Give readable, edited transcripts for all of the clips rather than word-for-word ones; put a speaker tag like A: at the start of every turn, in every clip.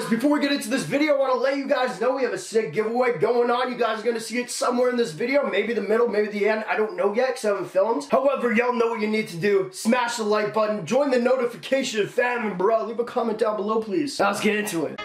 A: boys, before we get into this video, I want to let you guys know we have a sick giveaway going on. You guys are going to see it somewhere in this video, maybe the middle, maybe the end. I don't know yet because I haven't filmed. However, y'all know what you need to do. Smash the like button, join the notification family, bro. Leave a comment down below, please. Now let's get into it.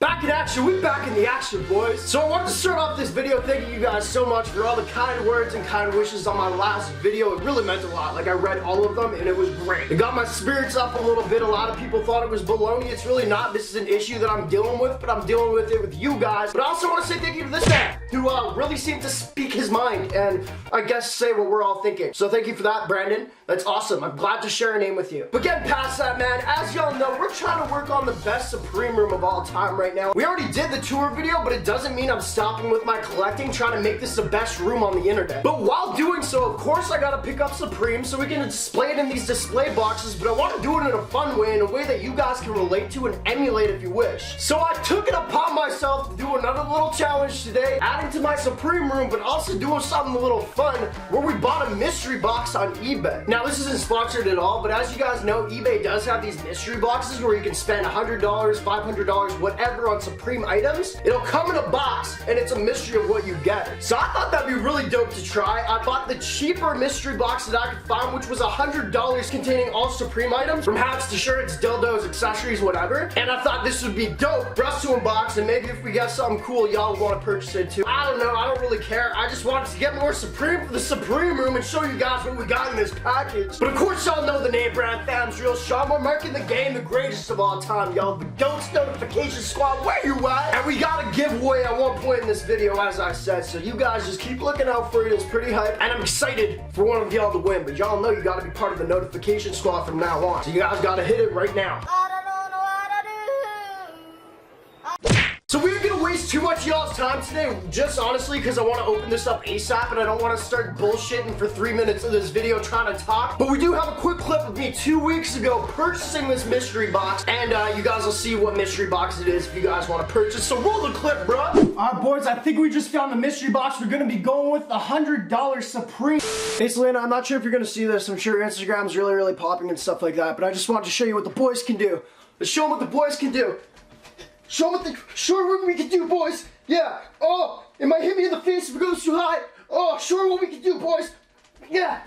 A: Back in action, we're back in the action, boys. So I wanted to start off this video thanking you guys so much for all the kind words and kind wishes on my last video. It really meant a lot. Like, I read all of them and it was great. It got my spirits up a little bit. A lot of people thought it was baloney. It's really not. This is an issue that I'm dealing with, but I'm dealing with it with you guys. But I also want to say thank you to this man who really seemed to speak his mind and I guess say what we're all thinking. So thank you for that, Brandon. That's awesome. I'm glad to share a name with you. But getting past that, man, as y'all know, we're trying to work on the best Supreme room of all time right now. We already did the tour video, but it doesn't mean I'm stopping with my collecting, trying to make this the best room on the internet. But while doing so, of course, I gotta pick up Supreme so we can display it in these display boxes, but I want to do it in a fun way, in a way that you guys can relate to and emulate if you wish. So I took it upon myself to do another little challenge today, adding to my Supreme room, but also doing something a little fun, where we bought a mystery box on eBay. Now, this isn't sponsored at all, but as you guys know, eBay does have these mystery boxes where you can spend $100, $500, whatever on Supreme items. It'll come in a box and it's a mystery of what you get. So I thought that'd be really dope to try. I bought the cheaper mystery box that I could find, which was $100, containing all Supreme items, from hats to shirts, dildos, accessories, whatever. And I thought this would be dope for us to unbox, and maybe if we get something cool, y'all would want to purchase it too. I don't know, I don't really care. I just wanted to get more Supreme for the Supreme room and show you guys what we got in this package. But of course y'all know the name brand fams real Sean. We're marking the game the greatest of all time, y'all. The Ghost Notification Squad, where you at? And we got a giveaway at one point in this video, as I said, so you guys just keep looking out for it. It's pretty hype, and I'm excited for one of y'all to win, but y'all know you gotta be part of the notification squad from now on, so you guys gotta hit it right now. So we're gonna waste too much of y'all's time today, just honestly because I want to open this up ASAP and I don't want to start bullshitting for 3 minutes of this video trying to talk. But we do have a quick clip of me 2 weeks ago purchasing this mystery box, and you guys will see what mystery box it is if you guys want to purchase. So roll the clip, bro. Alright, boys, I think we just found the mystery box. We're gonna be going with the $100 Supreme. Basically, I'm not sure if you're gonna see this. I'm sure Instagram's really popping and stuff like that, but I just wanted to show you what the boys can do. Let's show them what the boys can do. Show what we can do, boys. Yeah. Oh, it might hit me in the face if it goes too high. Oh, show what we can do, boys. Yeah.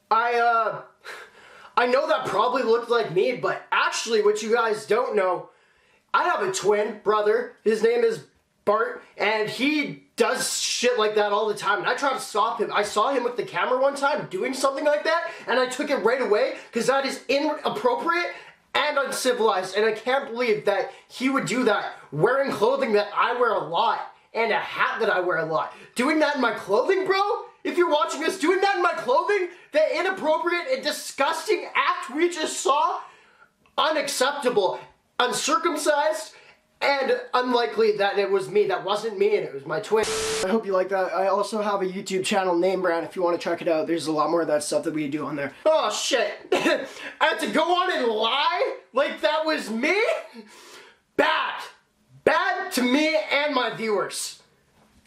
A: I know that probably looked like me, but actually what you guys don't know, I have a twin brother. His name is Bart, and he does shit like that all the time, and I try to stop him. I saw him with the camera one time doing something like that, and I took it right away because that is inappropriate and uncivilized, and I can't believe that he would do that wearing clothing that I wear a lot and a hat that I wear a lot. Doing that in my clothing, bro? If you're watching this, doing that in my clothing, that inappropriate and disgusting act we just saw, unacceptable, uncircumcised, and unlikely that it was me. That wasn't me, and it was my twin. I hope you like that. I also have a YouTube channel, Name Brand, if you want to check it out. There's a lot more of that stuff that we do on there. Oh, shit. I had to go on and lie like that was me? Bad. Bad to me and my viewers.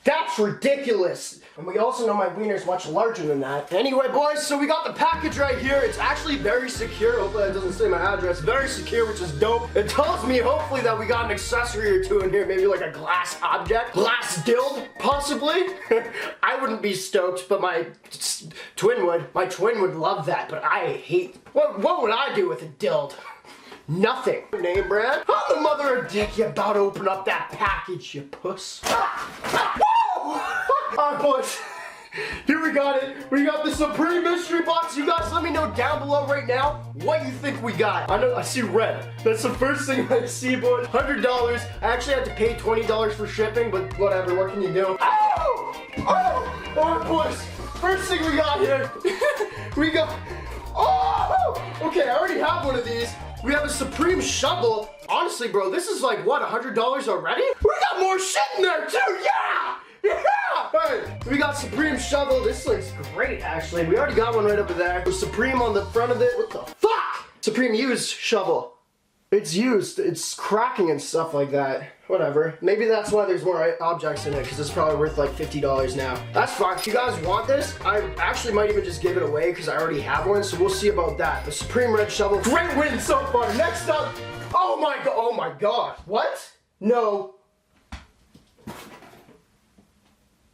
A: That's ridiculous. And we also know my wiener's much larger than that. Anyway, boys, so we got the package right here. It's actually very secure. Hopefully that doesn't say my address. Very secure, which is dope. It tells me, hopefully, that we got an accessory or two in here. Maybe like a glass object. Glass dild, possibly. I wouldn't be stoked, but my twin would. My twin would love that, but I hate... What would I do with a dild? Nothing. Name brand? I'm the mother of dick. You about to open up that package, you puss. Alright, boys, here we got it. We got the Supreme mystery box. You guys let me know down below right now what you think we got. I see red. That's the first thing I see, boys. $100. I actually had to pay $20 for shipping, but whatever, what can you do? Oh! Oh! Alright, boys, first thing we got here, we got... Oh! Okay, I already have one of these. We have a Supreme shovel. Honestly, bro, this is like, what, $100 already? We got more shit in there, too! Yeah! Yeah! Alright, we got Supreme shovel. This looks great, actually. We already got one right over there. With Supreme on the front of it. What the fuck? Supreme used shovel. It's used. It's cracking and stuff like that. Whatever. Maybe that's why there's more objects in it, because it's probably worth like $50 now. That's fine. If you guys want this, I actually might even just give it away because I already have one, so we'll see about that. The Supreme Red Shovel. Great win so far. Next up, Oh my god, oh my god. What? No.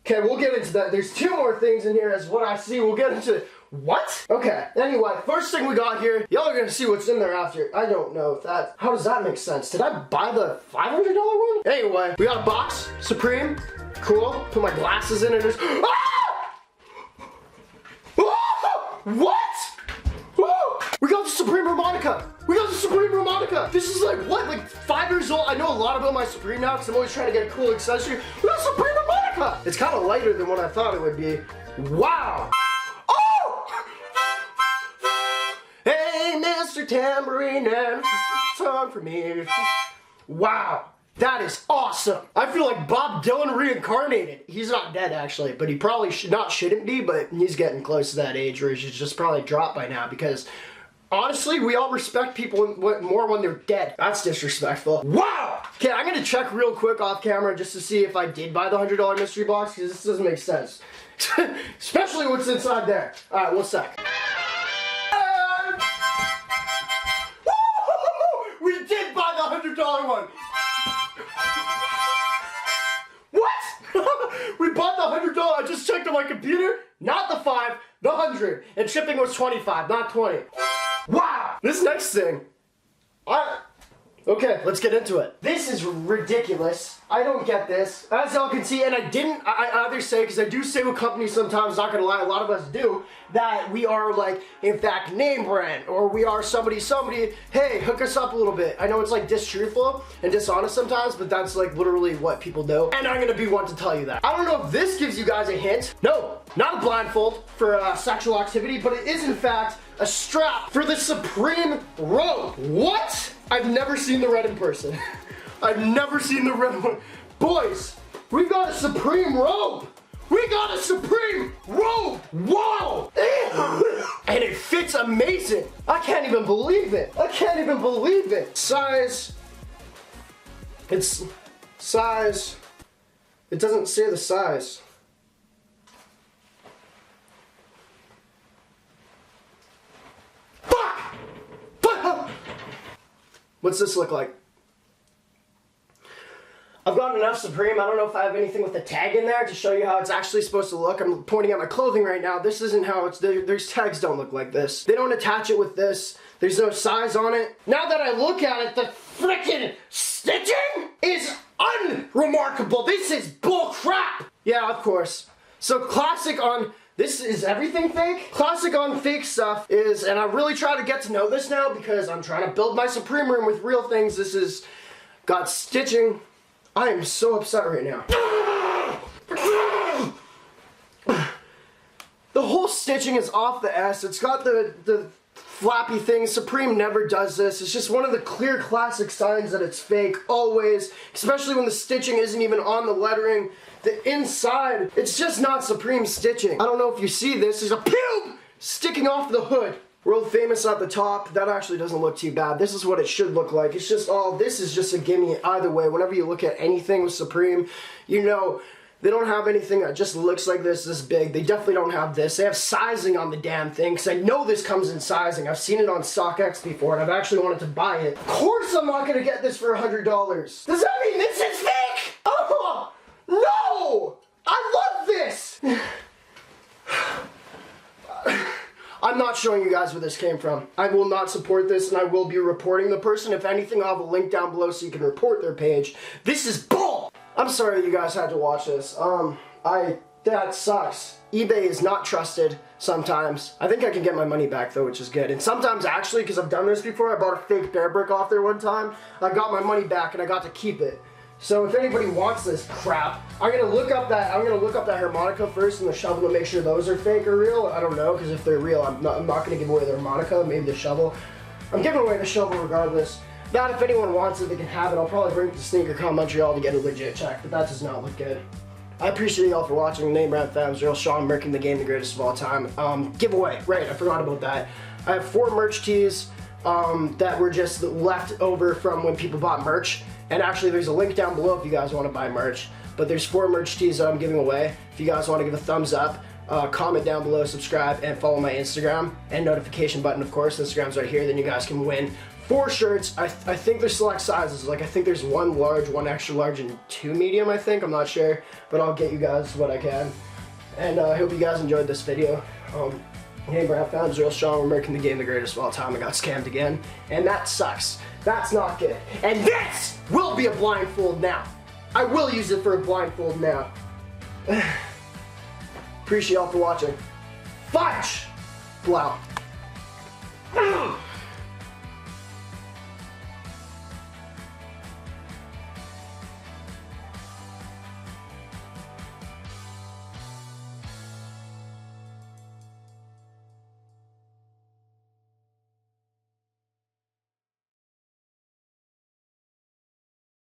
A: Okay, we'll get into that. There's 2 more things in here as what I see. We'll get into what? Okay, anyway, first thing we got here, y'all are gonna see what's in there after. I don't know if that, how does that make sense? Did I buy the $500 one? Anyway, we got a box, Supreme, cool. Put my glasses in it. Ah! Ah! What? We got the Supreme harmonica. We got the Supreme harmonica. This is like, what, like 5 years old? I know a lot about my Supreme now because I'm always trying to get a cool accessory. We got Supreme harmonica. It's kind of lighter than what I thought it would be. Wow. Oh! Hey, Mr. Tambourine Man, time for me. Wow. That is awesome. I feel like Bob Dylan reincarnated. He's not dead actually, but he probably shouldn't be, but he's getting close to that age where he should just probably drop by now because honestly, we all respect people more when they're dead. That's disrespectful. Wow! Okay, I'm gonna check real quick off camera just to see if I did buy the $100 mystery box because this doesn't make sense. Especially what's inside there. Alright, 1 sec. We did buy the $100 one! We bought the $100. I just checked on my computer. Not the 5, the 100. And shipping was 25, not 20. Wow. This next thing. Okay, let's get into it. This is ridiculous. I don't get this. As y'all can see, and I either say, because I do say with companies sometimes, not gonna lie, a lot of us do, that we are like, in fact, name brand, or we are somebody, hey, hook us up a little bit. I know it's like distruthful and dishonest sometimes, but that's like literally what people do. And I'm gonna be one to tell you that. I don't know if this gives you guys a hint. No, not a blindfold for sexual activity, but it is in fact a strap for the Supreme robe. What? I've never seen the red in person. I've never seen the red one. Boys, we got a Supreme robe. We got a Supreme robe. Wow. And it fits amazing. I can't even believe it. I can't even believe it. Size. It's size. It doesn't say the size. What's this look like? I've got enough Supreme. I don't know if I have anything with a tag in there to show you how it's actually supposed to look. I'm pointing at my clothing right now. This isn't how it's, there's tags don't look like this. They don't attach it with this. There's no size on it. Now that I look at it, the freaking stitching is unremarkable. This is bull crap. Yeah, of course. So classic on, this is everything fake? Classic on fake stuff is, and I really try to get to know this now because I'm trying to build my Supreme room with real things. This is, got stitching. I am so upset right now. The whole stitching is off the S. It's got the flappy thing. Supreme never does this. It's just one of the clear classic signs that it's fake, always. Especially when the stitching isn't even on the lettering. The inside, it's just not Supreme stitching. I don't know if you see this. There's a pube sticking off the hood. World famous at the top. That actually doesn't look too bad. This is what it should look like. It's just all, this is just a gimme either way. Whenever you look at anything with Supreme, you know, they don't have anything that just looks like this big. They definitely don't have this. They have sizing on the damn thing, because I know this comes in sizing. I've seen it on StockX before, and I've actually wanted to buy it. Of course I'm not going to get this for $100. Does that mean this is fake? Oh, no! I love this! I'm not showing you guys where this came from. I will not support this, and I will be reporting the person. If anything, I'll have a link down below so you can report their page. This is bull! I'm sorry you guys had to watch this. That sucks. eBay is not trusted sometimes. I think I can get my money back though, which is good. And sometimes actually, because I've done this before, I bought a fake bear brick off there one time. I got my money back and I got to keep it. So if anybody wants this crap, I'm gonna look up that harmonica first and the shovel to make sure those are fake or real. I don't know, because if they're real, I'm not gonna give away the harmonica, maybe the shovel. I'm giving away the shovel regardless. That if anyone wants it, they can have it. I'll probably bring it to SneakerCon Montreal to get a legit check, but that does not look good. I appreciate y'all for watching. Name brand fams, real Sean Merkin, the game, the greatest of all time. Giveaway, right, I forgot about that. I have 4 merch tees that were just left over from when people bought merch. And actually there's a link down below if you guys want to buy merch. But there's 4 merch tees that I'm giving away. If you guys want to give a thumbs up, comment down below, subscribe, and follow my Instagram. And notification button, of course. Instagram's right here, then you guys can win 4 shirts. I think there's select sizes. Like I think there's 1 large, 1 extra large, and 2 medium, I think. I'm not sure, but I'll get you guys what I can. And I hope you guys enjoyed this video. Hey, Brown fans, real strong. We're making the game the greatest of all time. I got scammed again, and that sucks. That's not good. And this will be a blindfold now. I will use it for a blindfold now. Appreciate y'all for watching. Fudge! Blow.